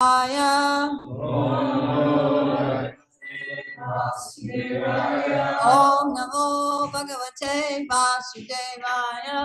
Om Namo Bhagavate Vasudevaya.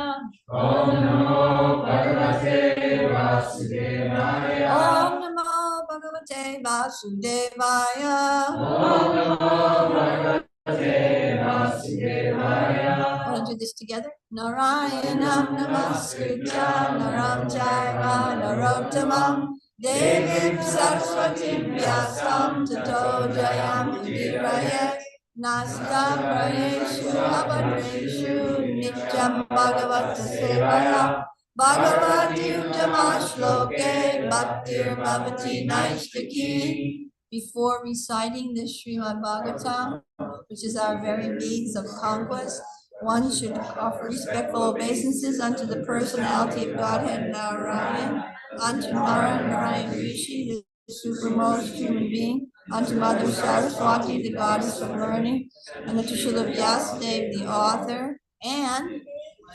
Om Namo Bhagavate Vasudevaya. Om Namo Bhagavate Vasudevaya. Om Namo Bhagavate Vasudevaya. Want to do this together? Narayanam Namaskritya Naram Jaiva Narottamam Devim Saraswatim Vyasam Tato Jayam Udirayet Nastam Prayeshu Abhadreshu Nityam Bhagavata Sevaya Bhagavati Uttama Shloke Bhaktir Bhavati Naishtaki. Before reciting the Srimad Bhagavatam, which is our very means of conquest, one should offer respectful obeisances unto the personality of Godhead Narayan, unto Narayan Rishi, the supermost human being, unto Mother Saraswati, the goddess of learning, and to Srila Vyasadeva, the author, and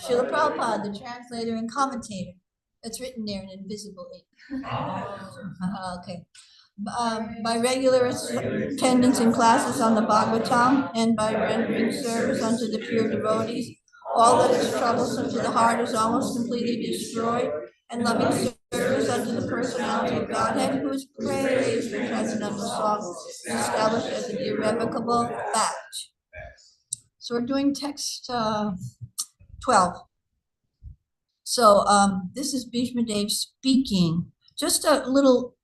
Srila Prabhupada, the translator and commentator. That's written there in invisible ink. Okay. By regular attendance in classes on the Bhagavatam and by rendering service unto the pure devotees, all that is troublesome to the heart is almost completely destroyed, and loving service unto the personality of Godhead, who is praised in transcendental song, is established as an irrevocable fact. So we're doing text 12. So this is Bhishma Dev speaking. Just a little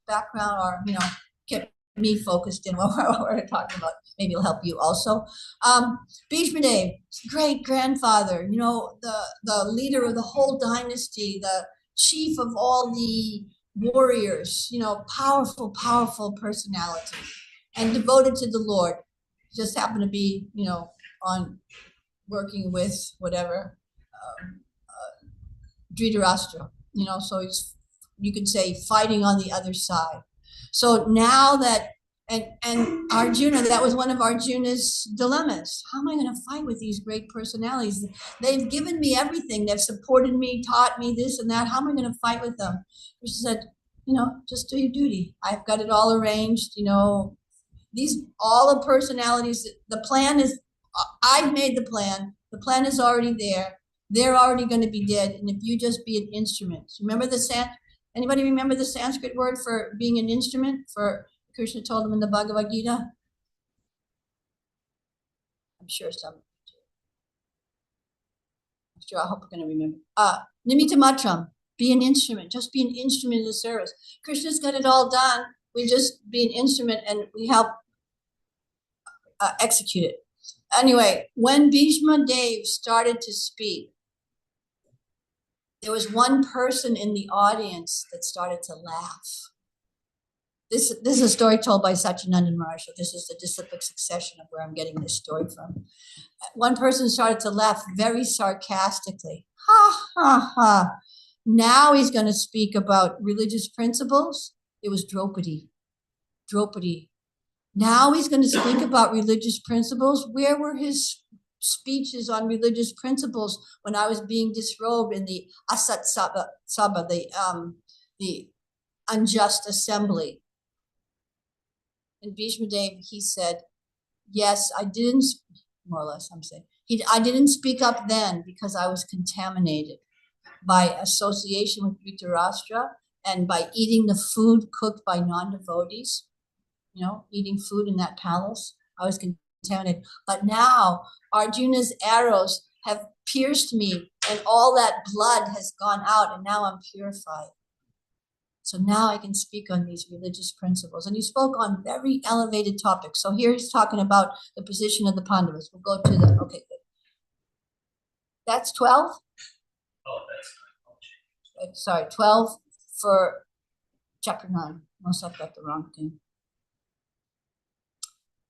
background, or get me focused in what we're talking about. Maybe it'll help you also. Bhishma Dev, great grandfather, the leader of the whole dynasty, the chief of all the warriors, powerful personality, and devoted to the Lord. Just happened to be, on working with whatever Dhritarashtra, so he's, you could say, fighting on the other side. So now that, and Arjuna, that was one of Arjuna's dilemmas. How am I going to fight with these great personalities? They've given me everything. They've supported me, taught me this and that. How am I going to fight with them? Krishna said, just do your duty. I've got it all arranged. All the personalities, the plan is, I've made the plan. The plan is already there. They're already going to be dead. And if you just be an instrument. Remember anybody remember the Sanskrit word for being an instrument? For Krishna told them in the Bhagavad Gita? I'm sure some. I hope we're going to remember. Nimitta matram, be an instrument. Just be an instrument in the service. Krishna's got it all done. We just be an instrument and we help execute it. Anyway, when Bhishma Dev started to speak, there was one person in the audience that started to laugh. This is a story told by Satyananda Maharaj. This is the disciplic succession of where I'm getting this story from. One person started to laugh very sarcastically. Ha, ha, ha. Now he's going to speak about religious principles. It was Draupadi. Now he's going to speak about religious principles. Where were his speeches on religious principles when I was being disrobed in the Asat Sabha, the unjust assembly? And Bhishma Dev, he said, yes, I didn't, more or less I'm saying, I didn't speak up then because I was contaminated by association with Dhritarashtra and by eating the food cooked by non-devotees, eating food in that palace. I was contaminated. But now Arjuna's arrows have pierced me and all that blood has gone out and now I'm purified. So now I can speak on these religious principles. And he spoke on very elevated topics. So here he's talking about the position of the Pandavas. We'll go to the, okay, good. That's 12? Oh, that's sorry, 12 for chapter 9. Unless I've got the wrong thing.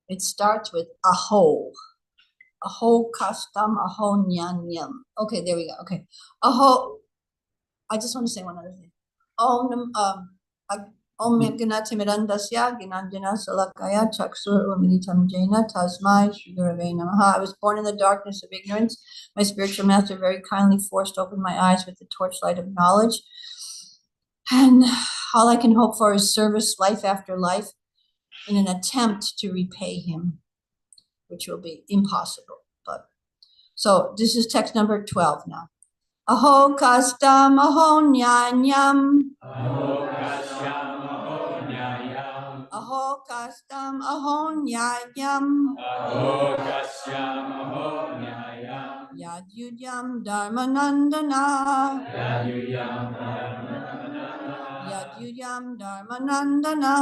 It starts with aho. Aho kastam, aho nyanyam. Okay, there we go. Okay. Aho. I just want to say one other thing. Om Ganati Mirandasya Ginanjana Salakaya Chaksur Umilitam Jaina Tasmai Shri Gurave Namaha. I was born in the darkness of ignorance. My spiritual master very kindly forced open my eyes with the torchlight of knowledge. And all I can hope for is service life after life in an attempt to repay him, which will be impossible. But so this is text number 12 now. Aho kastam aho nyanyam. Aho kasyam aho nyayam. Aho kastam aho nyayam. Aho kasyam aho nyayam. Yadyudyam dharmanandana. Yaduyam dharmanandana. Yadyudyam dharmanandana.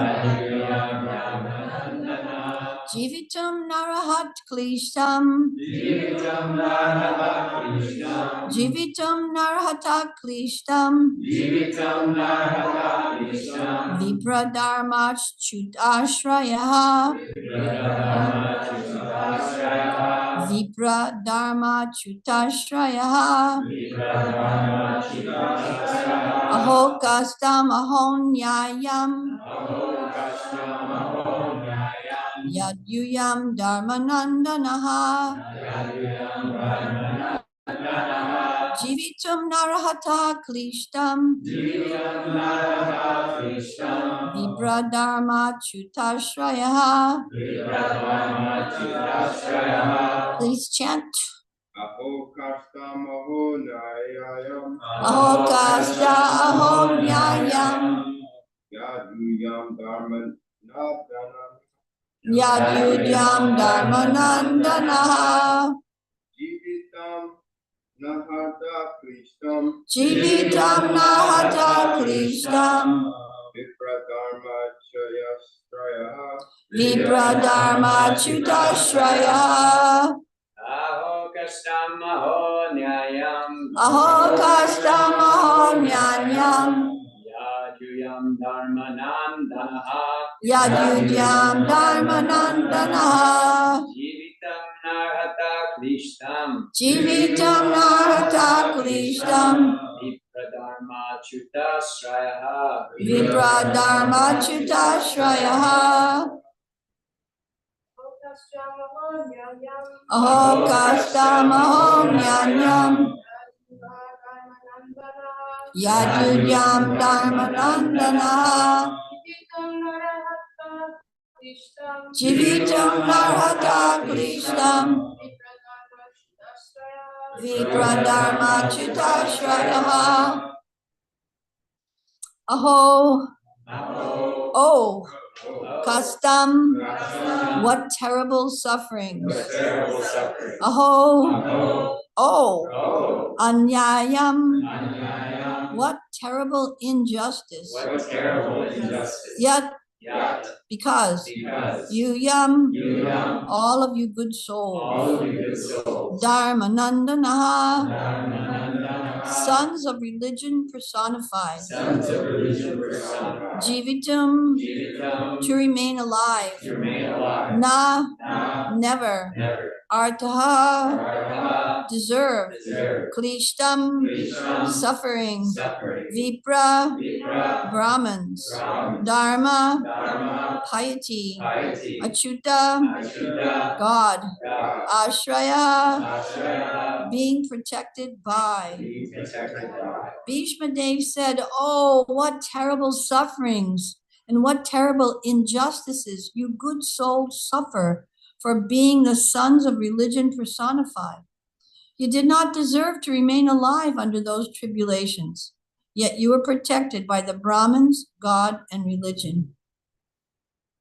Yaduyam dharmanandana. Jivitam narahat klishtam. Jivitam narhata klishtam. Jivitam narhata klishtam. Jivitam narhata klishtam. Vipradharmach chutashraya. Vipradharmachyutashraya. Vipradharmachutashraya. Vipradharmachyutashraya. Aho kastam aho nyayam. Aho kasyam aho nyayam. Yadyuyam dharmanandanaha. Yaduyam dharmanandana. Jivitam narahata klishtam. Jivitam narhata klishtam. Vipradharmachutashraya. Vipradharmachyutashraya. Please chant. Aho kastam aho nyayam. Aho kasta aho nyayam. Yaduyam dharman nadana. Yadyudyam dharmanandanaha. Jivitam nahata krishtam. Jivitam nahata klishtam. Vipradharma chayasraya. Vipradharmachutashraya. Aho kastam aho nyayam. Aho kastam aho nyanyam. Yaduyam dharmanandanaha. Yadyudyam dharmanandanaha. Jivitam narhata klishtam. Jivitam narhata klishtam. Vipradharmachyutashraya. Vipradharmachutashraya. Aho kastam aho nyanyam. Yadyudyam dharmanandanaha. Jivitam narhata klishtam. Vipradharmachutashraya. Aho. Oh. Kastam. What terrible sufferings. Terrible suffering. Aho. Oh. Anyayam. Anyayam. What terrible injustice. What terrible injustice. Yet, because Yuyam, all of you good souls, Dharmanandanaha, sons of religion personified, Jivitam, to remain alive, Na, never, Artaha, deserve, Klishtam, suffering, Vipra, Brahmins, Dharma, piety, Achyuta, God, Ashraya, being protected by. Bhishma Dev said, oh, what terrible sufferings and what terrible injustices you good souls suffer for being the sons of religion personified. You did not deserve to remain alive under those tribulations, yet you were protected by the Brahmins, God, and religion.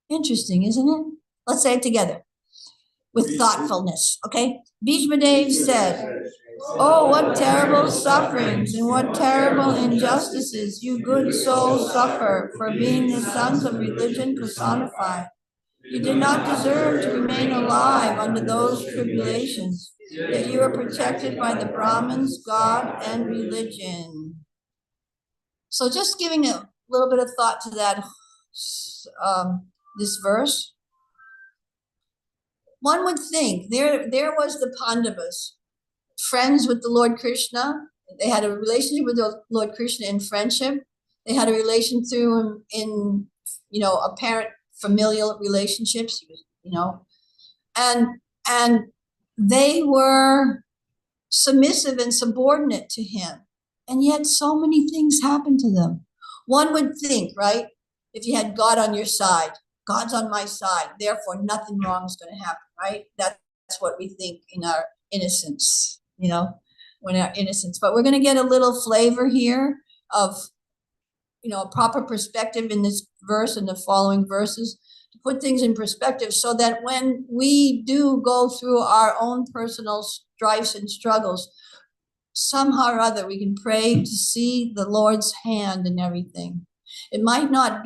Interesting, isn't it? Let's say it together with thoughtfulness, okay? Bhishma Dev said, oh, what terrible sufferings and what terrible injustices you good souls suffer for being the sons of religion personified. You did not deserve to remain alive under those tribulations, yet you are protected by the Brahmins, God, and religion. So just giving a little bit of thought to that, this verse. One would think there was the Pandavas, friends with the Lord Krishna. They had a relationship with the Lord Krishna in friendship. They had a relation through him in, apparent familial relationships, and they were submissive and subordinate to him. And yet so many things happen to them. One would think, right? If you had God on your side, God's on my side, therefore nothing wrong is going to happen, right? That's what we think in our innocence, when our innocence. But we're going to get a little flavor here of, a proper perspective in this verse and the following verses to put things in perspective so that when we do go through our own personal strifes and struggles, somehow or other we can pray to see the Lord's hand in everything. It might not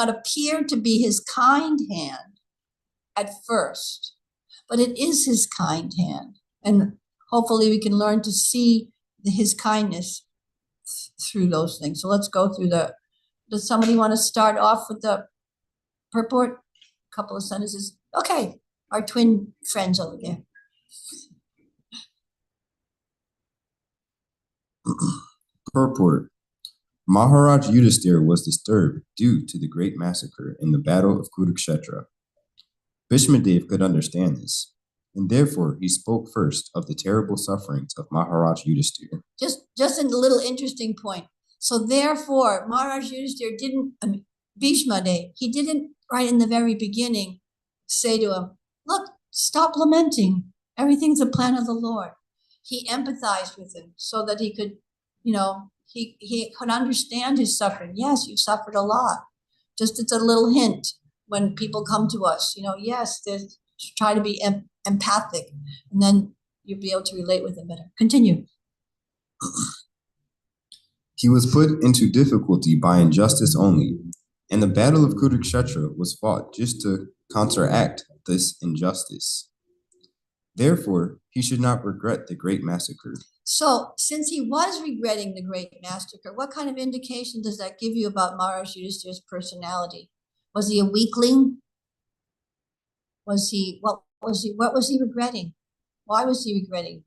appear to be his kind hand at first, but it is his kind hand. And hopefully we can learn to see his kindness through those things. So let's go through does somebody want to start off with the purport? A couple of sentences. Okay, our twin friends over there. Purport. Maharaj Yudhisthira was disturbed due to the great massacre in the battle of Kurukshetra. Bhishmadev could understand this, and therefore he spoke first of the terrible sufferings of Maharaj Yudhisthira. Just a little interesting point. So therefore, Maharaj Yudhisthira Bhishmadev, he didn't right in the very beginning say to him, look, stop lamenting. Everything's a plan of the Lord. He empathized with him so that he could, he could understand his suffering. Yes, you suffered a lot. Just it's a little hint when people come to us, yes, try to be empathic, and then you'll be able to relate with them better. Continue. He was put into difficulty by injustice only, and the battle of Kurukshetra was fought just to counteract this injustice. Therefore, he should not regret the great massacre. So, since he was regretting the great massacre, what kind of indication does that give you about Maharaj Yudhisthira's personality? Was he a weakling? What was he regretting? Why was he regretting?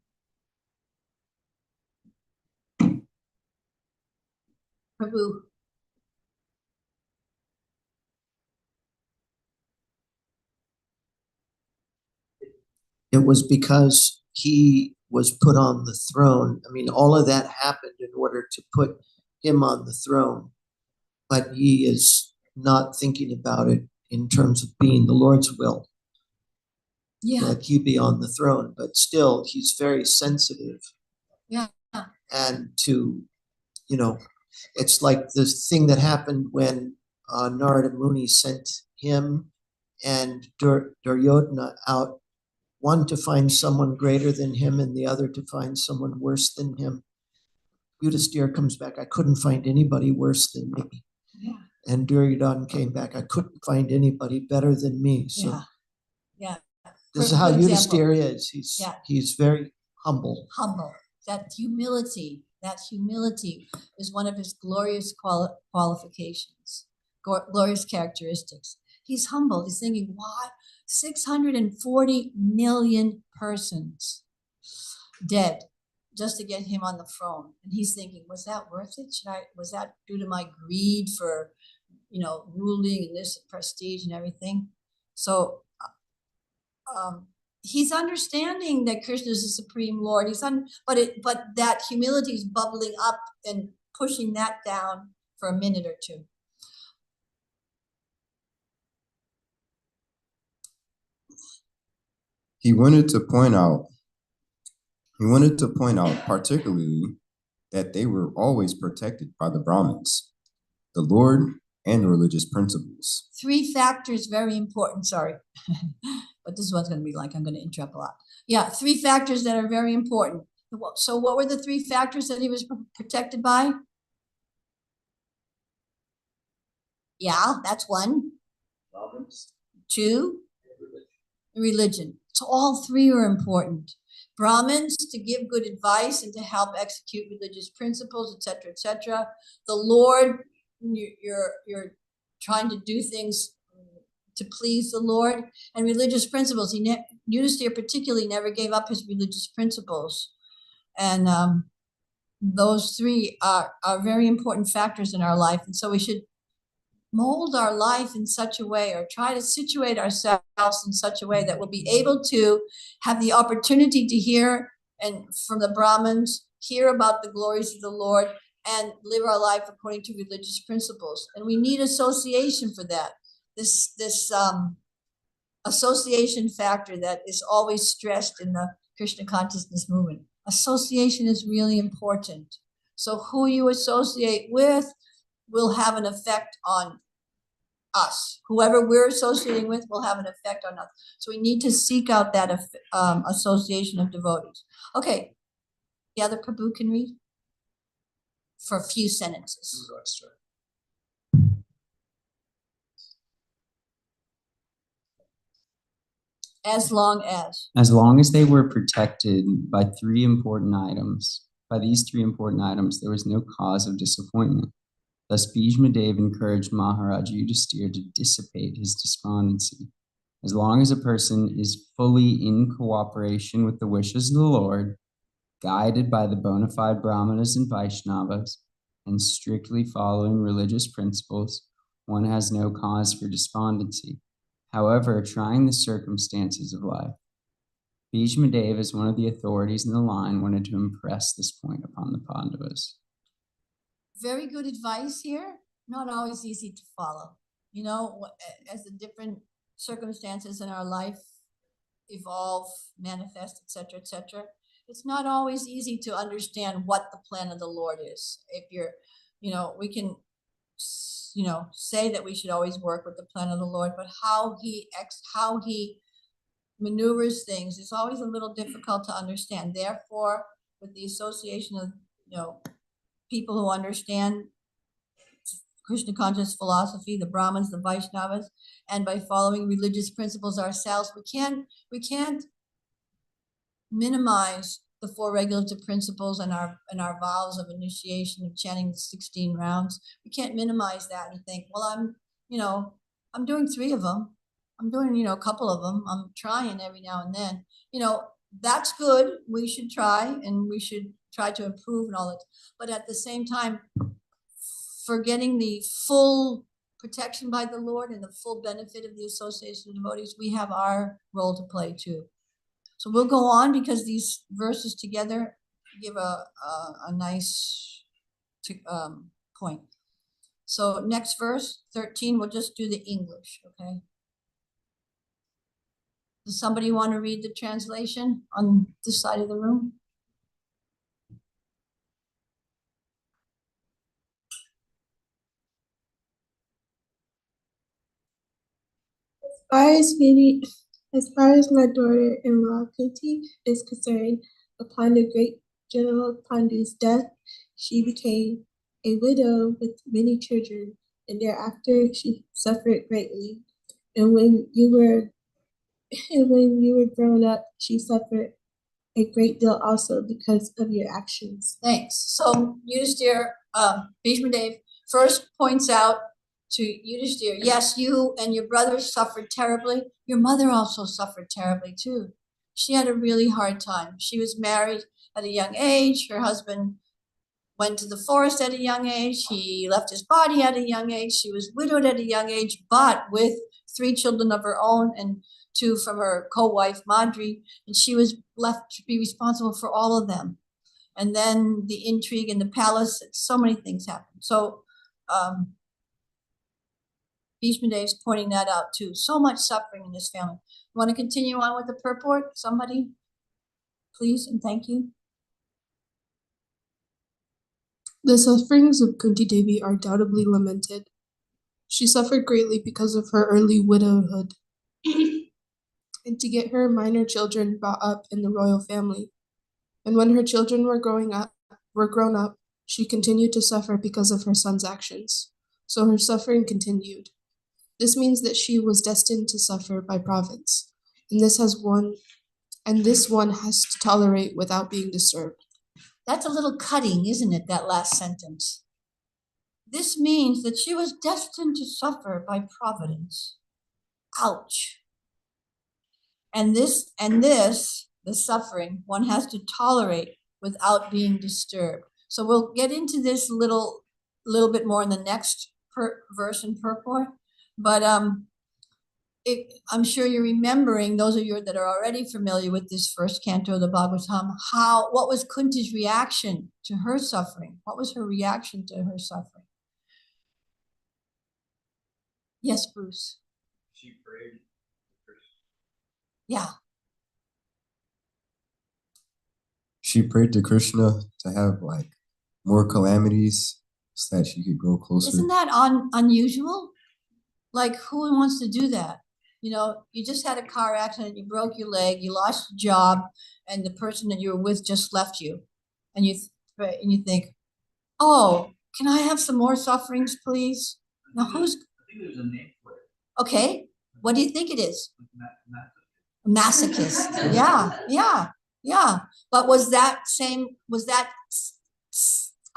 Prabhu. It was because he was put on the throne. I mean, all of that happened in order to put him on the throne. But he is not thinking about it in terms of being the Lord's will. Yeah. That he be on the throne. But still, he's very sensitive. Yeah. And to, it's like this thing that happened when Narada Muni sent him and Duryodhana out, one to find someone greater than him and the other to find someone worse than him. Yudhisthira comes back, I couldn't find anybody worse than me. Yeah. And Duryodhana came back, I couldn't find anybody better than me. So yeah. This is how Yudhisthira is. He's very humble. Humble. That humility is one of his glorious qualifications, glorious characteristics. He's humble. He's thinking, why? 640 million persons dead just to get him on the throne. And he's thinking, was that worth it? Was that due to my greed for, ruling and this prestige and everything? So he's understanding that Krishna is the Supreme Lord. But that humility is bubbling up and pushing that down for a minute or two. He wanted to point out particularly that they were always protected by the Brahmins, the Lord, and religious principles. 3 factors very important. Sorry, but this one's going to be like I'm going to interrupt a lot. Yeah, 3 factors that are very important. So what were the 3 factors that he was protected by? Yeah, that's 1. Brahmins. 2, religion. So all 3 are important. Brahmins to give good advice and to help execute religious principles, etc., etc. The Lord, you're trying to do things to please the Lord, and religious principles. Yudhisthira particularly never gave up his religious principles, and those 3 are very important factors in our life, and so we should mold our life in such a way, or try to situate ourselves in such a way that we'll be able to have the opportunity to hear and from the Brahmins hear about the glories of the Lord, and live our life according to religious principles. And we need association for that. This association factor that is always stressed in the Krishna consciousness movement. Association is really important. So who you associate with will have an effect on us. Whoever we're associating with will have an effect on us. So we need to seek out that association of devotees. Okay, the other Prabhu can read for a few sentences. As long as they were protected by these three important items, there was no cause of disappointment. Thus, Bhishma Dev encouraged Maharaj Yudhisthira to dissipate his despondency. As long as a person is fully in cooperation with the wishes of the Lord, guided by the bona fide Brahmanas and Vaishnavas, and strictly following religious principles, one has no cause for despondency. However, trying the circumstances of life, Bhishma Dev, as one of the authorities in the line, wanted to impress this point upon the Pandavas. Very good advice here. Not always easy to follow. You know, as the different circumstances in our life evolve, manifest, etc., etc., it's not always easy to understand what the plan of the Lord is. If you're, we can, say that we should always work with the plan of the Lord, but how he maneuvers things is always a little difficult to understand. Therefore, with the association of, people who understand Krishna conscious philosophy, the Brahmins, the Vaishnavas, and by following religious principles ourselves, we can't minimize the 4 regulative principles and our vows of initiation of chanting the 16 rounds. We can't minimize that and think, well, I'm doing 3 of them. I'm doing, a couple of them. I'm trying every now and then. That's good. We should try, and we should try to improve and all that. But at the same time, forgetting the full protection by the Lord and the full benefit of the association of devotees, we have our role to play too. So we'll go on because these verses together give a nice point. So next verse, 13, we'll just do the English, okay? Does somebody want to read the translation on this side of the room? As far as my daughter-in-law Kunti is concerned, upon the great General Pandu's death, she became a widow with many children, and thereafter she suffered greatly. And when you were grown up, she suffered a great deal also because of your actions. Thanks. So Yudhisthira, Bhishma Dev first points out to Yudhisthira, yes, you and your brothers suffered terribly. Your mother also suffered terribly too. She had a really hard time. She was married at a young age. Her husband went to the forest at a young age. He left his body at a young age. She was widowed at a young age, but with 3 children of her own and 2 from her co-wife Madri, and she was left to be responsible for all of them. And then the intrigue in the palace, so many things happened. So Bhishma Dev is pointing that out too. So much suffering in this family. Want to continue on with the purport? Somebody, please, and thank you. The sufferings of Kunti Devi are doubly lamented. She suffered greatly because of her early widowhood, and to get her minor children brought up in the royal family. And when her children were grown up, she continued to suffer because of her son's actions. So her suffering continued. This means that she was destined to suffer by providence, and this one has to tolerate without being disturbed. That's a little cutting, isn't it, that last sentence? This means that she was destined to suffer by providence. Ouch. And this, the suffering, one has to tolerate without being disturbed. So we'll get into this little bit more in the next verse and purport. But I'm sure you're remembering, those of you that are already familiar with this first canto of the Bhagavatam, what was Kunti's reaction to her suffering? What was her reaction to her suffering? Yes, Bruce. She prayed to Krishna. Yeah. She prayed to Krishna to have like more calamities so that she could grow closer. Isn't that unusual? Like, who wants to do that? You know, you just had a car accident, you broke your leg, you lost your job, and the person that you were with just left you. And you think, oh, can I have some more sufferings, please? Now, I think there's a name for it. okay, what do you think it is? Masochist. Yeah. But was that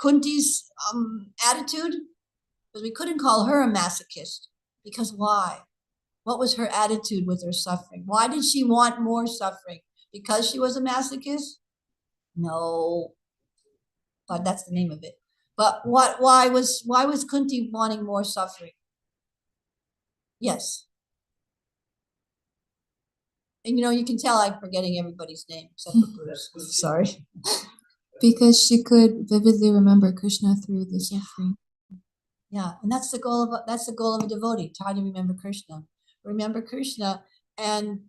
Kunti's attitude? Because we couldn't call her a masochist. Because why? What was her attitude with her suffering? Why did she want more suffering? Because she was a masochist? No. But that's the name of it. But why was Kunti wanting more suffering? Yes. And you can tell I'm forgetting everybody's name except for Bruce. Sorry. Because she could vividly remember Krishna through the suffering. Yeah, and that's the goal of a devotee, try to remember Krishna. Remember Krishna, and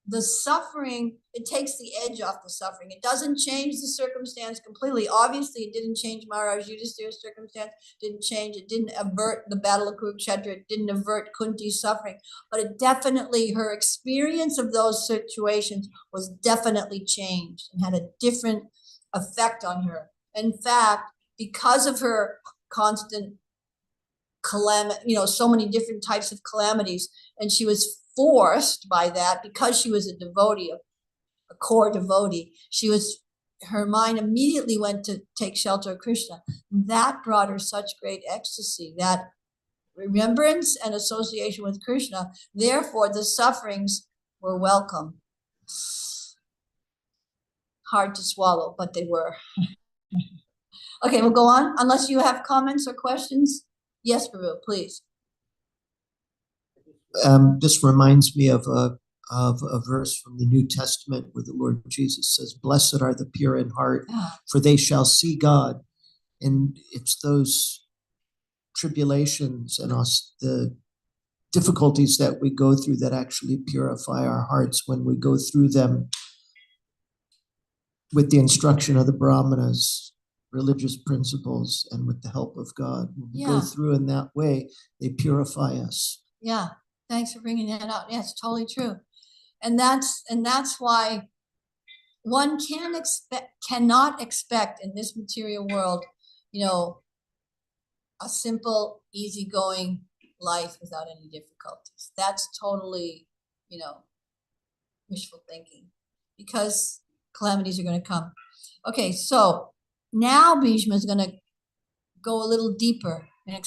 the suffering, it takes the edge off the suffering. It doesn't change the circumstance completely. Obviously, it didn't change Maharaj Yudhisthira's circumstance, it didn't avert the battle of Kurukshetra, it didn't avert Kunti's suffering, but it definitely, her experience of those situations was definitely changed and had a different effect on her. In fact, because of her constant calamity, so many different types of calamities, and she was forced by that, because she was a devotee, a core devotee, her mind immediately went to take shelter of Krishna. That brought her such great ecstasy, that remembrance and association with Krishna. Therefore, the sufferings were welcome. Hard to swallow, but they were. Okay, we'll go on. Unless you have comments or questions. Yes, Prabhu, please. This reminds me of a verse from the New Testament where the Lord Jesus says, "Blessed are the pure in heart, for they shall see God." And it's those tribulations and the difficulties that we go through that actually purify our hearts when we go through them with the instruction of the Brahmanas, religious principles, and with the help of God. When we go through in that way, they purify us. Yeah, thanks for bringing that out. Yeah, it's totally true. And that's why one cannot expect in this material world, a simple, easygoing life without any difficulties. That's totally, wishful thinking, because calamities are going to come. Okay, so now Bhishma is going to go a little deeper and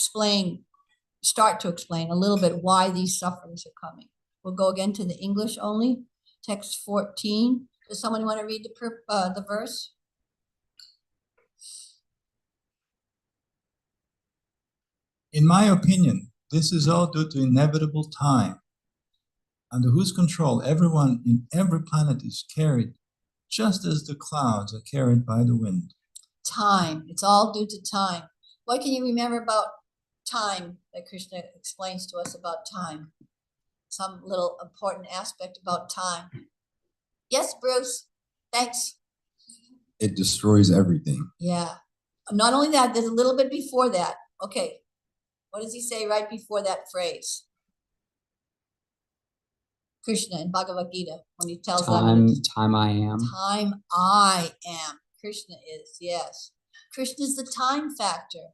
start to explain a little bit why these sufferings are coming. We'll go again to the English only, text 14. Does someone want to read the verse? In my opinion, this is all due to inevitable time, under whose control everyone in every planet is carried, just as the clouds are carried by the wind. Time. It's all due to time. What can you remember about time that Krishna explains to us about time? Some little important aspect about time. Yes, Bruce. Thanks. It destroys everything. Yeah. Not only that, there's a little bit before that. Okay. What does he say right before that phrase? Krishna in Bhagavad Gita, when he tells them, time I am. Time I am. Krishna is, yes. Krishna is the time factor.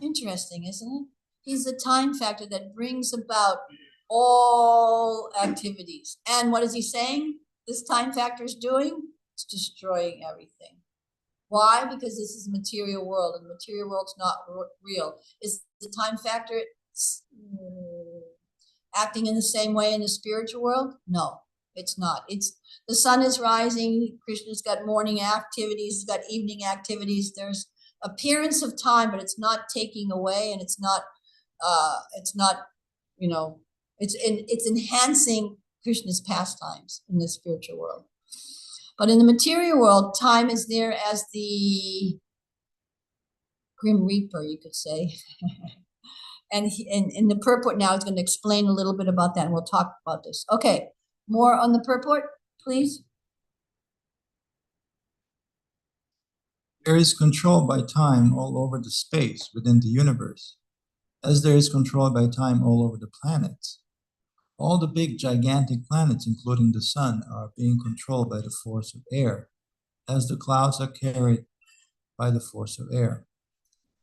Interesting, isn't it? He's the time factor that brings about all activities. And what is he saying? This time factor is doing? It's destroying everything. Why? Because this is a material world, and the material world's not real. Is the time factor acting in the same way in the spiritual world? No, it's not. It's the sun is rising. Krishna's got morning activities. He's got evening activities. There's appearance of time, but it's not taking away, and it's not It's enhancing Krishna's pastimes in the spiritual world. But in the material world, time is there as the Grim Reaper, you could say. And in the purport now is going to explain a little bit about that, and we'll talk about this. Okay, more on the purport, please. There is control by time all over the space within the universe, as there is control by time all over the planets. All the big gigantic planets, including the sun, are being controlled by the force of air, as the clouds are carried by the force of air.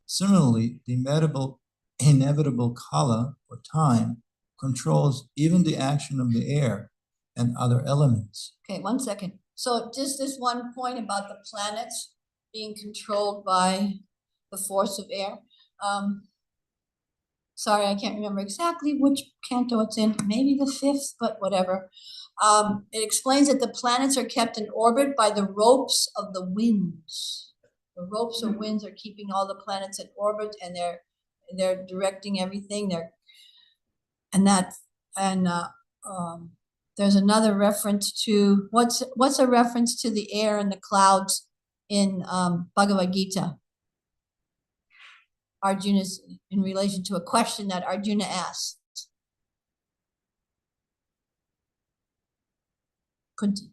Similarly, the inevitable kala, or time, controls even the action of the air and other elements. Okay, 1 second. So just this one point about the planets being controlled by the force of air. Sorry, I can't remember exactly which canto it's in, maybe the 5th, but whatever. It explains that the planets are kept in orbit by the ropes of the winds. The ropes of winds are keeping all the planets in orbit, and they're directing everything. There's another reference to what's a reference to the air and the clouds in Bhagavad Gita. Arjuna's in relation to a question that Arjuna asked. Kunti.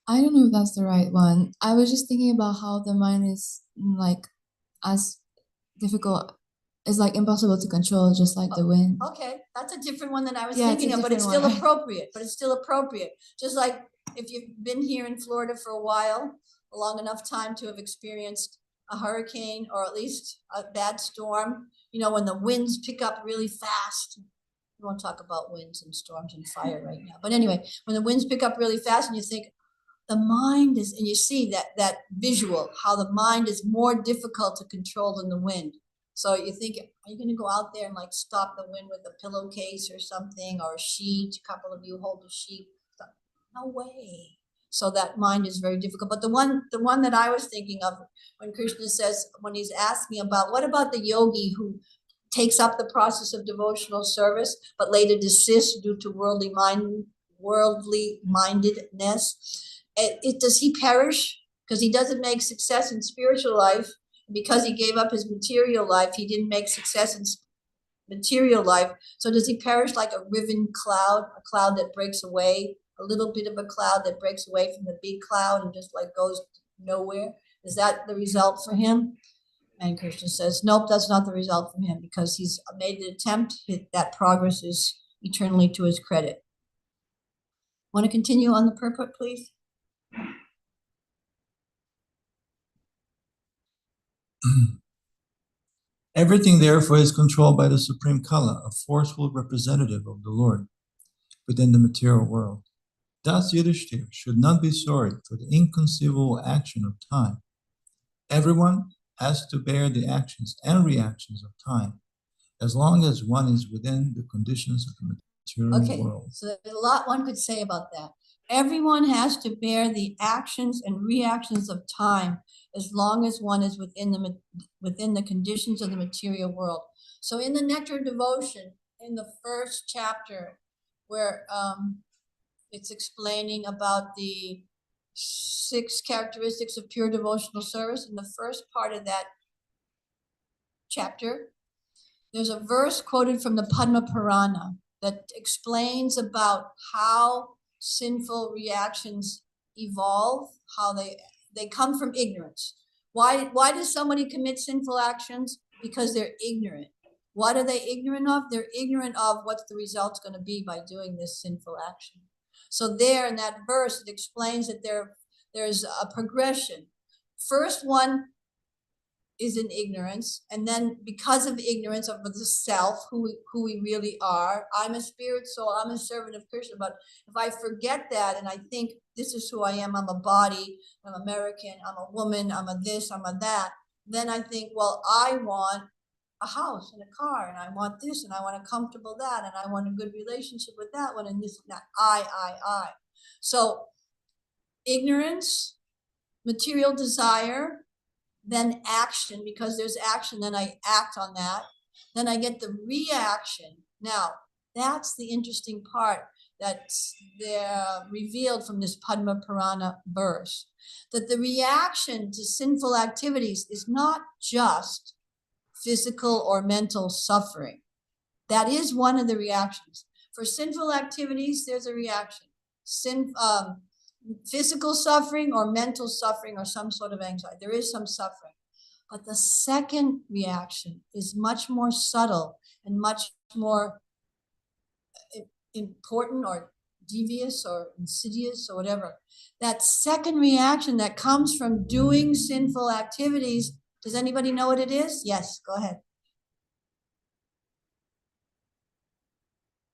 I don't know if that's the right one. I was just thinking about how the mind is like as difficult, it's like impossible to control, just like the wind. Okay, that's a different one than I was Yeah, it's thinking a of, but it's different still one. appropriate. But it's still appropriate. Just like if you've been here in Florida for a while, a long enough time to have experienced a hurricane or at least a bad storm, you know, when the winds pick up really fast. We won't talk about winds and storms and fire right now. But anyway, when the winds pick up really fast and you think the mind is, and you see that visual, how the mind is more difficult to control than the wind. So you think, are you going to go out there and like stop the wind with a pillowcase or something, or a sheet? A couple of you hold a sheet. No way. So that mind is very difficult. But the one that I was thinking of when Krishna says, when he's asking about, what about the yogi who takes up the process of devotional service, but later desists due to worldly mindedness? Does he perish because he doesn't make success in spiritual life? Because he gave up his material life, he didn't make success in material life. So does he perish like a riven cloud, a cloud that breaks away, a little bit of a cloud that breaks away from the big cloud and just like goes nowhere? Is that the result for him? And Krishna says, nope, that's not the result for him, because he's made an attempt. That progress is eternally to his credit. Want to continue on the purport, please? Everything, therefore, is controlled by the Supreme Kala, a forceful representative of the Lord within the material world. Thus, Yudhishthira should not be sorry for the inconceivable action of time. Everyone has to bear the actions and reactions of time, as long as one is within the conditions of the material world. So there's a lot one could say about that. Everyone has to bear the actions and reactions of time as long as one is within the conditions of the material world. So in the Nectar Devotion, in the first chapter, where it's explaining about the 6 characteristics of pure devotional service, in the first part of that chapter, there's a verse quoted from the Padma Purana that explains about how sinful reactions evolve, how they come from ignorance. Why does somebody commit sinful actions? Because they're ignorant. What are they ignorant of? They're ignorant of what the result's going to be by doing this sinful action. So there in that verse, it explains that there's a progression. First one is in ignorance, and then because of ignorance of the self, who we really are, I'm a spirit soul, I'm a servant of Krishna. But if I forget that and I think this is who I am, I'm a body, I'm American, I'm a woman, I'm a this, I'm a that, then I think, well, I want a house and a car, and I want this, and I want a comfortable that, and I want a good relationship with that one, and this and that. I. So ignorance, material desire, then action, because there's action, then I act on that. then I get the reaction. Now, that's the interesting part that's revealed from this Padma Purana verse, that the reaction to sinful activities is not just physical or mental suffering. That is one of the reactions. For sinful activities, there's a reaction. Physical suffering or mental suffering or some sort of anxiety. There is some suffering. But the second reaction is much more subtle and much more important or devious or insidious or whatever. That second reaction that comes from doing sinful activities, does anybody know what it is? Yes, go ahead.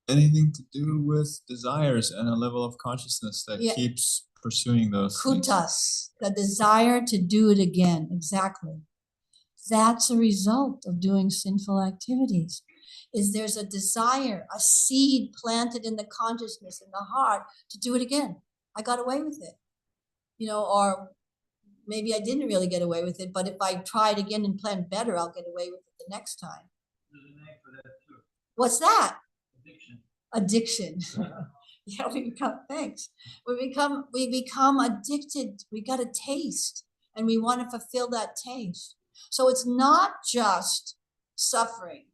Anything to do with desires and a level of consciousness that Yeah. keeps pursuing those things. Kutas, the desire to do it again. Exactly. That's a result of doing sinful activities. Is there's a desire, a seed planted in the consciousness, in the heart, to do it again. I got away with it. Or maybe I didn't really get away with it, but if I try it again and plan better, I'll get away with it the next time. There's a name for that too. What's that? Addiction. Yeah, thanks. We become addicted. We got a taste and we want to fulfill that taste. So it's not just suffering,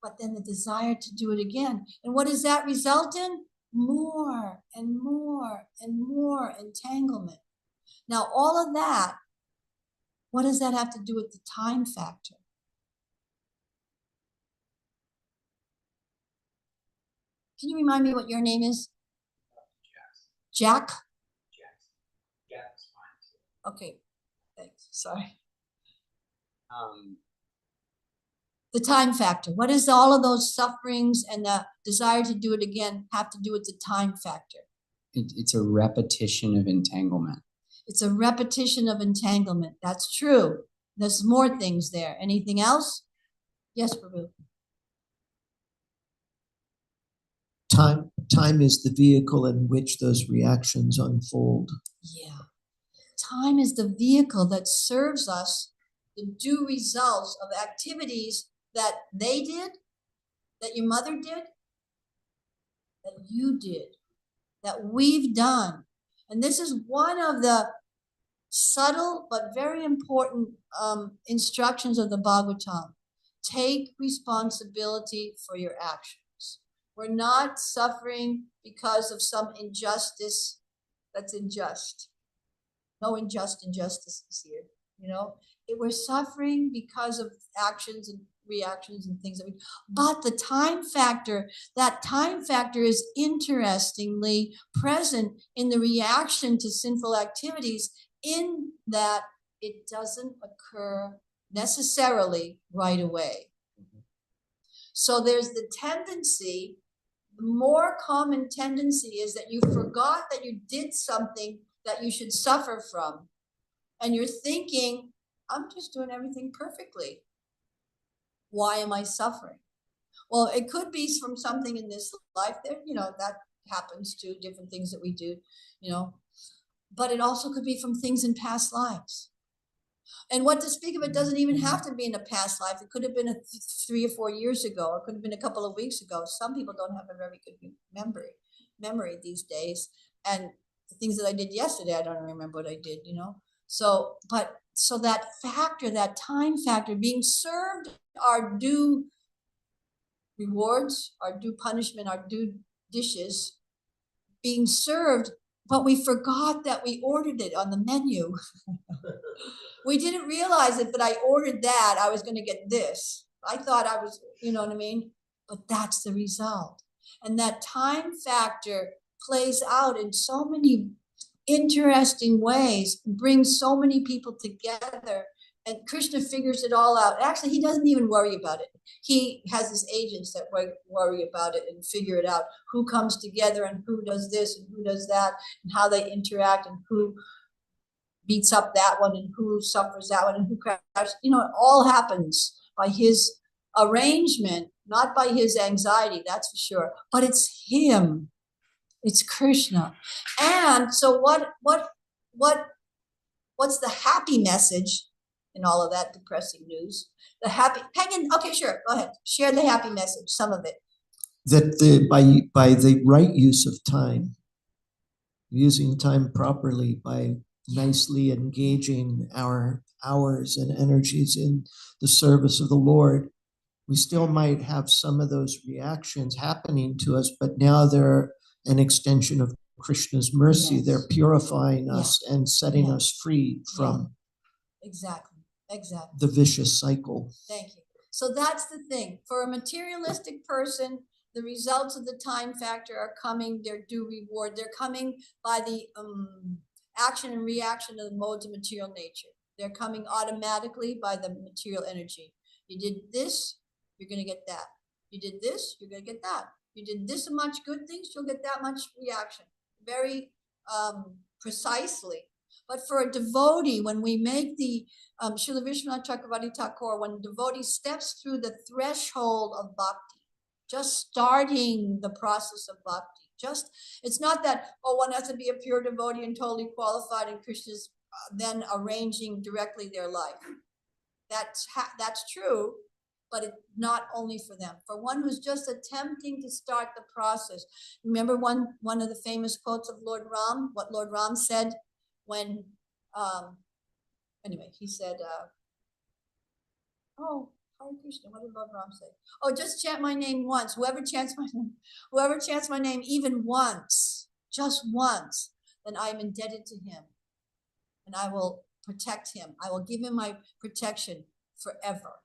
but then the desire to do it again. And what does that result in? More and more and more entanglement. Now, all of that, what does that have to do with the time factor? Can you remind me what your name is? Jack? Jack is fine. Okay, thanks. Sorry. Um, The time factor. What does all of those sufferings and the desire to do it again have to do with the time factor? it's a repetition of entanglement. It's a repetition of entanglement. That's true. There's more things there. Anything else? Yes, Prabhu. Time is the vehicle in which those reactions unfold. Yeah. Time is the vehicle that serves us the due results of activities that they did, that your mother did, that you did, that we've done. And this is one of the subtle but very important instructions of the Bhagavatam. Take responsibility for your actions. We're not suffering because of some injustice that's unjust. No injustices here, We're suffering because of actions and reactions and things but the time factor, that time factor is interestingly present in the reaction to sinful activities, in that it doesn't occur necessarily right away. So there's the tendency, the more common tendency is that you forgot that you did something that you should suffer from. And you're thinking, I'm just doing everything perfectly. Why am I suffering? Well, it could be from something in this life that, that happens to different things that we do, but it also could be from things in past lives. And what to speak of, it doesn't even have to be in a past life. It could have been 3 or 4 years ago. It could have been a couple of weeks ago. Some people don't have a very good memory these days. And the things that I did yesterday, I don't remember what I did, So that factor, that time factor, being served our due rewards, our due punishment, our due dishes, being served, but we forgot that we ordered it on the menu. We didn't realize it, but I ordered that. I was going to get this. I thought I was, you know what I mean? But that's the result. And that time factor plays out in so many interesting ways, brings so many people together, and Krishna figures it all out. Actually, he doesn't even worry about it. He has his agents that worry about it and figure it out, who comes together and who does this and who does that, and how they interact, and who beats up that one and who suffers that one and who crashes. It all happens by his arrangement, not by his anxiety, that's for sure, but it's him. It's Krishna. And so what's the happy message in all of that depressing news. The happy, hang in, okay, sure, go ahead. Share the happy message, some of it. That by the right use of time, using time properly, by nicely engaging our hours and energies in the service of the Lord, we still might have some of those reactions happening to us, but now they're an extension of Krishna's mercy. Yes. They're purifying us and setting Yeah. us free from Exactly, exactly. the vicious cycle. Thank you. So that's the thing. For a materialistic person, the results of the time factor are coming, their due reward. They're coming by the action and reaction of the modes of material nature. They're coming automatically by the material energy. You did this, you're going to get that. You did this, you're going to get that. You did this much good things, you'll get that much reaction. Very precisely. But for a devotee, when we make the Srila Vishwanath Chakravarti Thakur, when the devotee steps through the threshold of bhakti, just starting the process of bhakti, it's not that, oh, one has to be a pure devotee and totally qualified, and Krishna's then arranging directly their life. That's true, but it's not only for them. For one who's just attempting to start the process. Remember one of the famous quotes of Lord Ram, what Lord Ram said when, anyway, he said, oh, Hare Krishna, what did Lord Ram say? Oh, just chant my name once. Whoever chants my name even once, just once, then I am indebted to him. And I will protect him. I will give him my protection forever.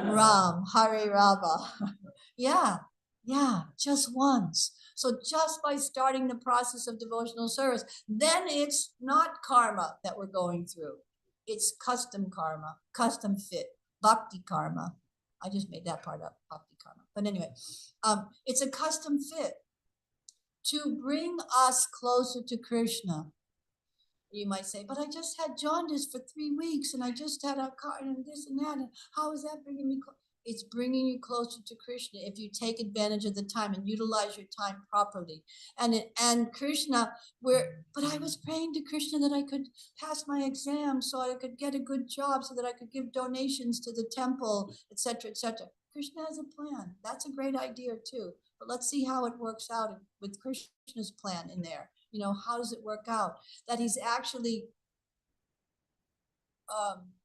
Ram, Hare Rava. Yeah, just once. So just by starting the process of devotional service, then it's not karma that we're going through. It's custom karma, custom fit, bhakti karma. I just made that part up, bhakti karma. But anyway, it's a custom fit to bring us closer to Krishna. You might say, but I just had jaundice for 3 weeks and I just had a car and this and that. And how is that bringing me close? It's bringing you closer to Krishna if you take advantage of the time and utilize your time properly. And Krishna, but I was praying to Krishna that I could pass my exam so I could get a good job, so that I could give donations to the temple, etc., etc. Krishna has a plan. That's a great idea too. But let's see how it works out with Krishna's plan in there. You know, how does it work out? That he's actually,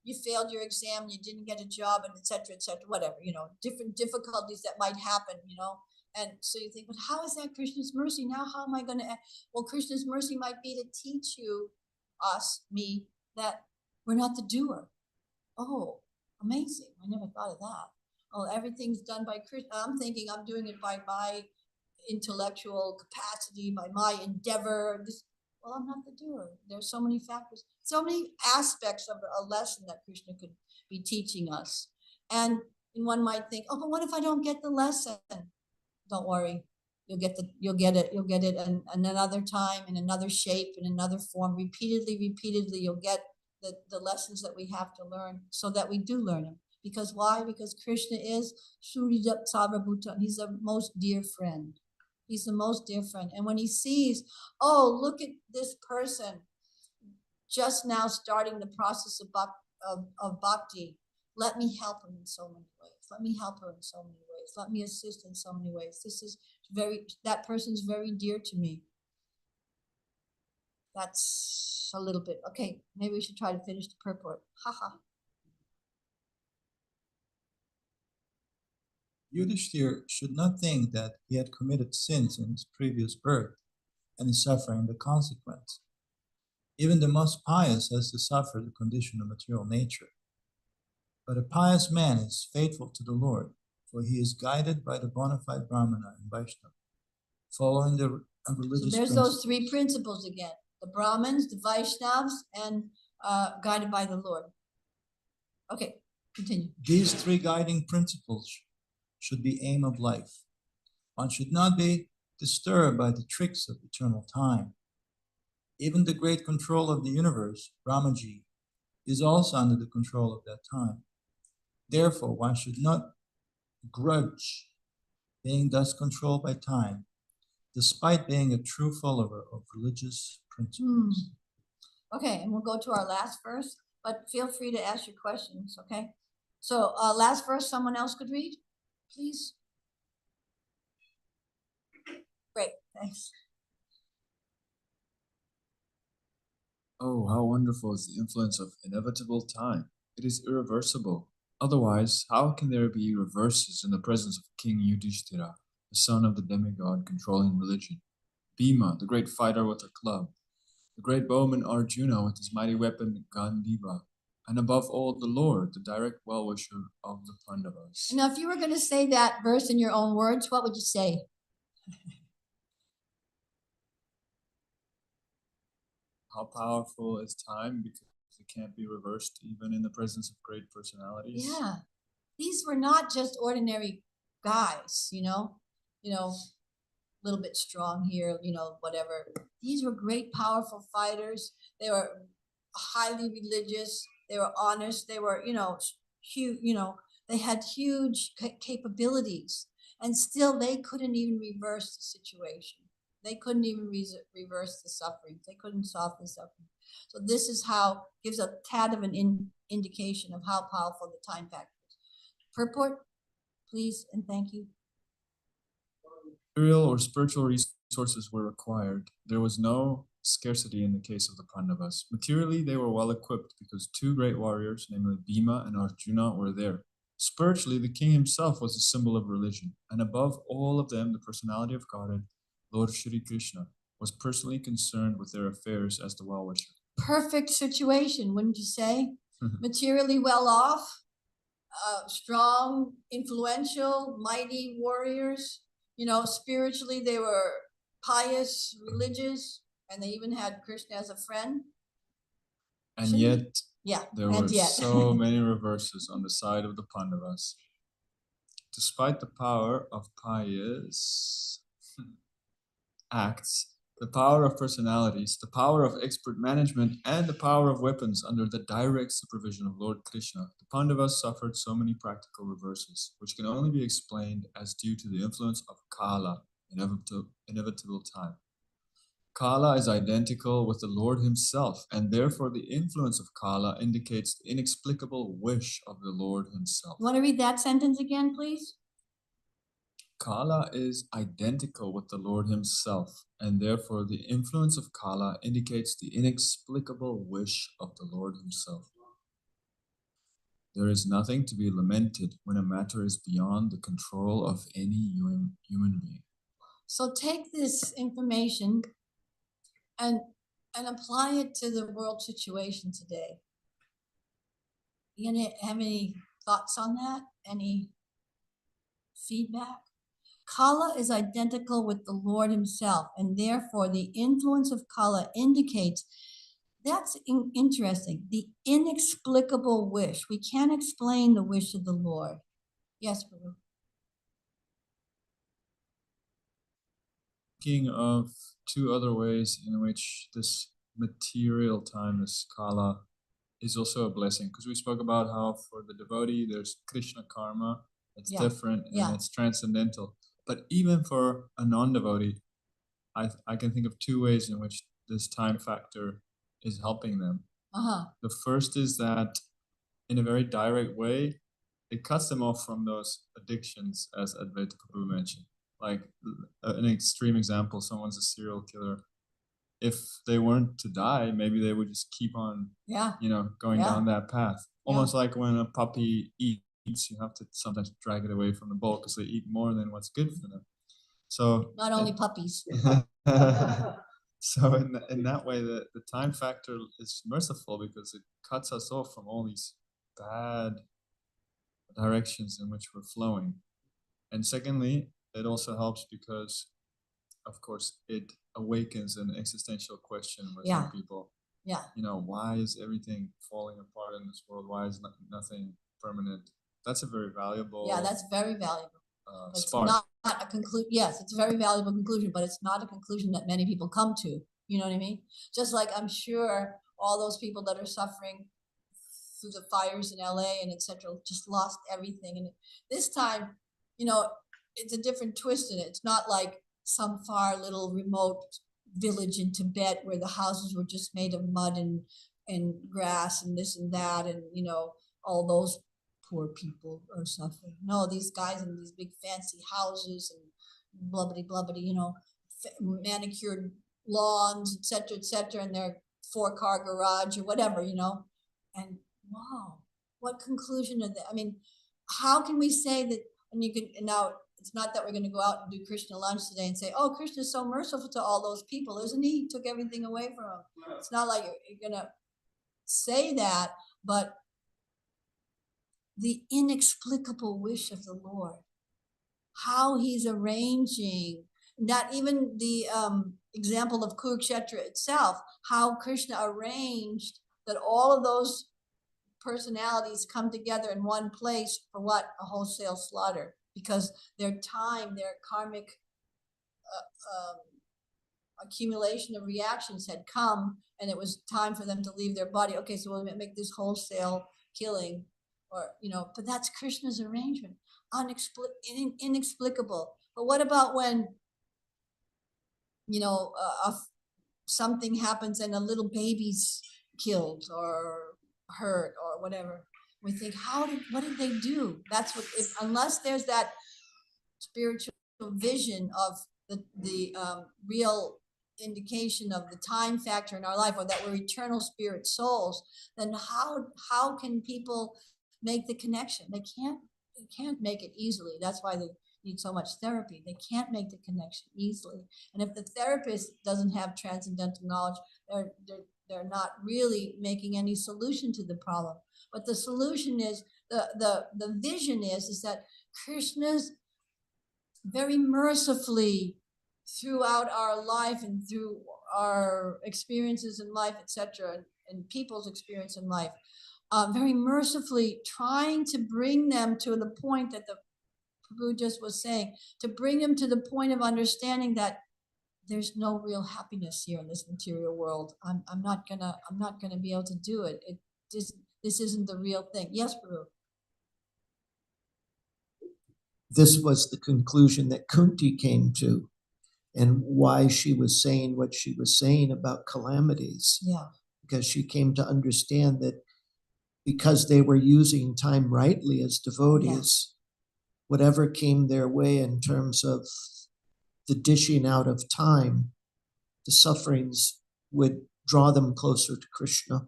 you failed your exam, you didn't get a job, and et cetera, whatever, you know, different difficulties that might happen, you know. And so you think, but how is that Krishna's mercy? Now, how am I going to, well, Krishna's mercy might be to teach you, me, that we're not the doer. Oh, amazing. I never thought of that. Oh, everything's done by Krishna. I'm thinking I'm doing it by my intellectual capacity, by my endeavor. Well, I'm not the doer. There's so many factors, so many aspects of a lesson that Krishna could be teaching us. And one might think, oh, but what if I don't get the lesson? Don't worry. You'll get it in another time, in another shape, in another form, repeatedly, you'll get the lessons that we have to learn, so that we do learn them. Because why? Because Krishna is Surijat Sarvabhuta. He's the most dear friend. He's the most dear friend. And when he sees, oh, look at this person just now starting the process of bhakti, let me help him in so many ways. Let me help her in so many ways. Let me assist in so many ways. That person's very dear to me. That's a little bit. Okay, maybe we should try to finish the purport. Haha. Yudhishthir should not think that he had committed sins in his previous birth and is suffering the consequence. Even the most pious has to suffer the condition of material nature. But a pious man is faithful to the Lord, for he is guided by the bona fide Brahmana and Vaishnava, following the religious So there's principles. those 3 principles again: the Brahmins, the Vaishnavas, and guided by the Lord. Okay, continue. These 3 guiding principles should be aim of life. One should not be disturbed by the tricks of eternal time. Even the great control of the universe, Brahmaji, is also under the control of that time. Therefore, one should not grudge being thus controlled by time, despite being a true follower of religious principles. Okay, and we'll go to our last verse, but feel free to ask your questions, okay? So, last verse, someone else could read, please? Great, thanks. Oh, how wonderful is the influence of inevitable time. It is irreversible. Otherwise, how can there be reverses in the presence of King Yudhishthira, the son of the demigod controlling religion? Bhima, the great fighter with a club, the great bowman Arjuna with his mighty weapon Gandiva, and above all, the Lord, the direct well-wisher of the Pandavas. Now, if you were going to say that verse in your own words, what would you say? How powerful is time because it can't be reversed even in the presence of great personalities. Yeah, these were not just ordinary guys, a little bit strong here, whatever. These were great, powerful fighters. They were highly religious. They were honest. They were, huge, they had huge capabilities, and still they couldn't even reverse the situation. They couldn't even reverse the suffering. They couldn't solve the suffering. So this is how, gives a tad of an indication of how powerful the time factor is. Purport, please, and thank you. Material or spiritual resources were required. There was no scarcity in the case of the Pandavas. Materially, they were well equipped because two great warriors, namely Bhima and Arjuna, were there. Spiritually, the king himself was a symbol of religion, and above all of them, the personality of Godhead, Lord Shri Krishna, was personally concerned with their affairs as the well-wisher. Perfect situation, wouldn't you say? Materially well off, strong, influential, mighty warriors. Spiritually they were pious, religious, and they even had Krishna as a friend. And yet, yeah, there were so many reverses on the side of the Pandavas. Despite the power of pious acts, the power of personalities, the power of expert management, and the power of weapons under the direct supervision of Lord Krishna, the Pandavas suffered so many practical reverses, which can only be explained as due to the influence of Kala, inevitable time. Kala is identical with the Lord himself, and therefore the influence of Kala indicates the inexplicable wish of the Lord himself. You want to read that sentence again, please? Kala is identical with the Lord himself, and therefore the influence of Kala indicates the inexplicable wish of the Lord himself. There is nothing to be lamented when a matter is beyond the control of any human being. So take this information and apply it to the world situation today. You gonna have any thoughts on that? Any feedback? Kala is identical with the Lord himself, and therefore the influence of Kala indicates, that's interesting, the inexplicable wish. We can't explain the wish of the Lord. Yes, Baruch. Thinking of two other ways in which this material time, this Kala, is also a blessing, because we spoke about how for the devotee there's Krishna karma, it's different and it's transcendental. But even for a non-devotee, I can think of two ways in which this time factor is helping them. The first is that in a very direct way, it cuts them off from those addictions, as Advaita Prabhu mentioned. Like an extreme example, someone's a serial killer. If they weren't to die, maybe they would just keep on, going down that path. Almost like when a puppy eats, you have to sometimes drag it away from the bowl because they eat more than what's good for them. So not only puppies. So in that way, the time factor is merciful because it cuts us off from all these bad directions in which we're flowing. And secondly, it also helps because, of course, it awakens an existential question with some people. Why is everything falling apart in this world? Why is nothing permanent? That's a very valuable. Yeah, that's very valuable. It's spark. not a conclusion. Yes, it's a very valuable conclusion, but it's not a conclusion that many people come to. You know what I mean? Just like I'm sure all those people that are suffering through the fires in LA and etc. just lost everything. And this time, it's a different twist in it. It's not like some far little remote village in Tibet where the houses were just made of mud and grass and this and that, and you know, all those poor people are suffering. No, these guys in these big fancy houses and blubbity blubbity, you know, manicured lawns, et cetera, and their 4-car garage or whatever, you know. And wow, what conclusion of that? I mean, how can we say that? And you can, and now it's not that we're going to go out and do Krishna lunch today and say, oh, Krishna is so merciful to all those people, isn't he? He took everything away from them. It's not like you're going to say that, but the inexplicable wish of the Lord, how he's arranging, not even the example of Kurukshetra itself, how Krishna arranged that all of those personalities come together in one place for what? A wholesale slaughter, because their time, their karmic accumulation of reactions had come, and it was time for them to leave their body. Okay, so we'll make this wholesale killing, or you know, but that's Krishna's arrangement, inexplicable. But what about when, you know, something happens and a little baby's killed or hurt or whatever? We think, what did they do? That's what, unless there's that spiritual vision of the real indication of the time factor in our life, or that we're eternal spirit souls, then how can people make the connection? They can't make it easily. That's why they need so much therapy. They can't make the connection easily. And if the therapist doesn't have transcendental knowledge, they're not really making any solution to the problem. But the solution is, the vision is that Krishna's very mercifully throughout our life and through our experiences in life, etc., and people's experience in life, very mercifully trying to bring them to the point that the Prabhu just was saying, to bring them to the point of understanding that there's no real happiness here in this material world. I'm not gonna be able to do it. This isn't the real thing. Yes, Prabhu. This was the conclusion that Kunti came to, and why she was saying what she was saying about calamities. Yeah. Because she came to understand that because they were using time rightly as devotees, whatever came their way in terms of the dishing out of time, the sufferings would draw them closer to Krishna.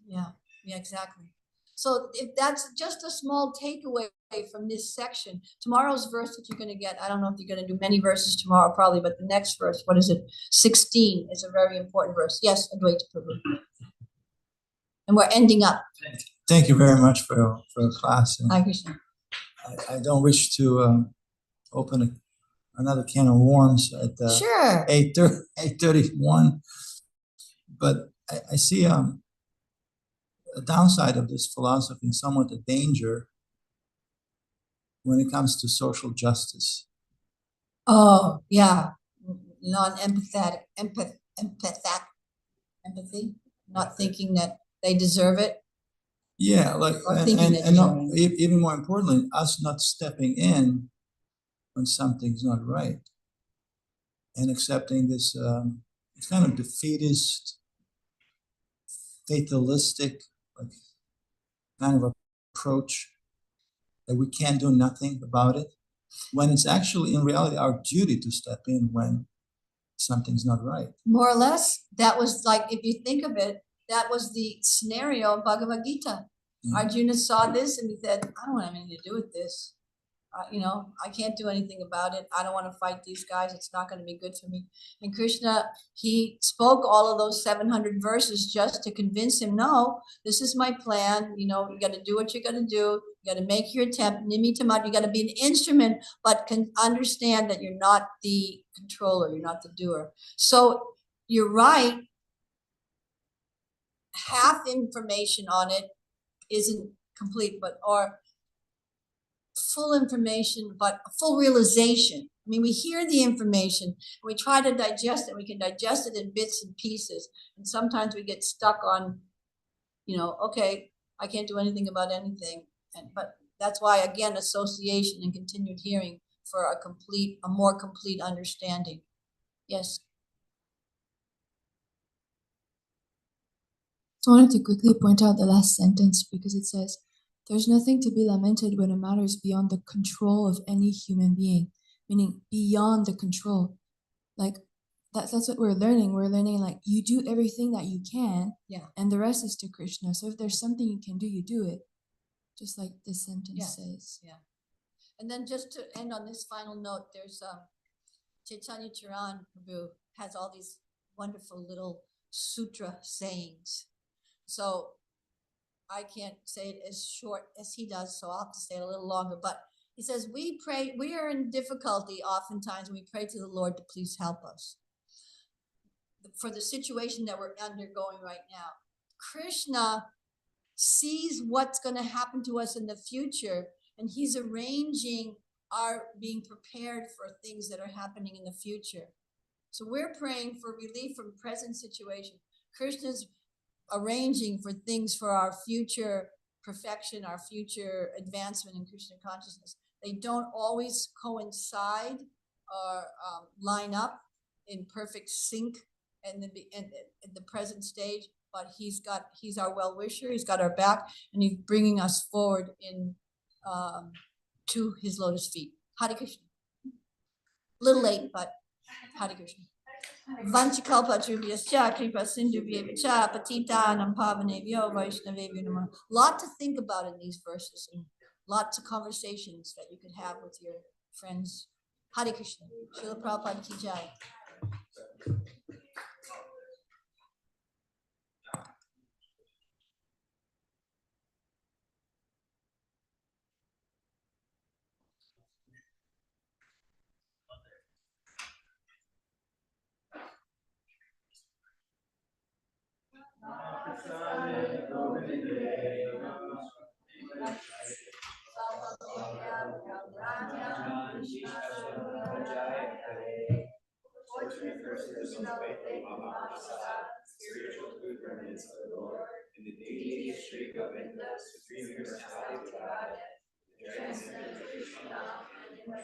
Yeah, exactly. So if that's just a small takeaway from this section, tomorrow's verse that you're going to get, I don't know if you're going to do many verses tomorrow, probably, but the next verse, what is it? 16 is a very important verse. Yes, Advaita Prabhu. And we're ending up. Thank you very much for the class. Hi, Krishna. I don't wish to open another can of worms at Sure. 8:31, but I see a downside of this philosophy and somewhat a danger when it comes to social justice. Oh, yeah. Non-empathetic, empathy, not thinking that they deserve it. Yeah, like, and not, even more importantly, us not stepping in when something's not right, and accepting this it's kind of defeatist, fatalistic, like, kind of approach that we can't do nothing about it, when it's actually in reality our duty to step in when something's not right. More or less, that was like, if you think of it, that was the scenario of Bhagavad Gita. Arjuna saw this and he said, I don't want anything to do with this. You know, I can't do anything about it. I don't want to fight these guys. It's not going to be good for me. And Krishna, he spoke all of those 700 verses just to convince him, no, this is my plan. You know, you got to do what you got to do. You got to make your attempt. Nimittamat, you got to be an instrument, but can understand that you're not the controller. You're not the doer. So you're right. Half information on it isn't complete, but or full information, but full realization. I mean, we hear the information, we try to digest it. We can digest it in bits and pieces, and sometimes we get stuck on, you know, okay, I can't do anything about anything. But that's why, again, association and continued hearing for a more complete understanding. Yes. So I wanted to quickly point out the last sentence because it says, "There's nothing to be lamented when a matter is beyond the control of any human being," meaning beyond the control. Like that's what we're learning. We're learning like you do everything that you can, Yeah. and the rest is to Krishna. So if there's something you can do, you do it. Just like this sentence Yes. says. Yeah. And then just to end on this final note, there's Chaitanya Charan Prabhu has all these wonderful little sutra sayings. So I can't say it as short as he does, so I'll have to say it a little longer. But he says, we are in difficulty oftentimes, and we pray to the Lord to please help us for the situation that we're undergoing right now. Krishna sees what's going to happen to us in the future, and he's arranging our being prepared for things that are happening in the future. So we're praying for relief from present situation. Krishna's arranging for things for our future perfection, our future advancement in Krishna consciousness. They don't always coincide or line up in perfect sync in the present stage, but he's our well-wisher, he's got our back, and he's bringing us forward in to his lotus feet. Hare Krishna. Little late, but Hare Krishna. Vanchakalpatrubhyascha kripa sindhubhyevacha patitanam pavanebhyo vaishnavebhyo namaha. Lot to think about in these verses, and lots of conversations that you could have with your friends. Hare Krishna. Srila Prabhupada ki jai. Spiritual food remnants of the Lord, and the deity of Sri Govinda, supreme personality of Godhead, the transcendent Krishna, and in the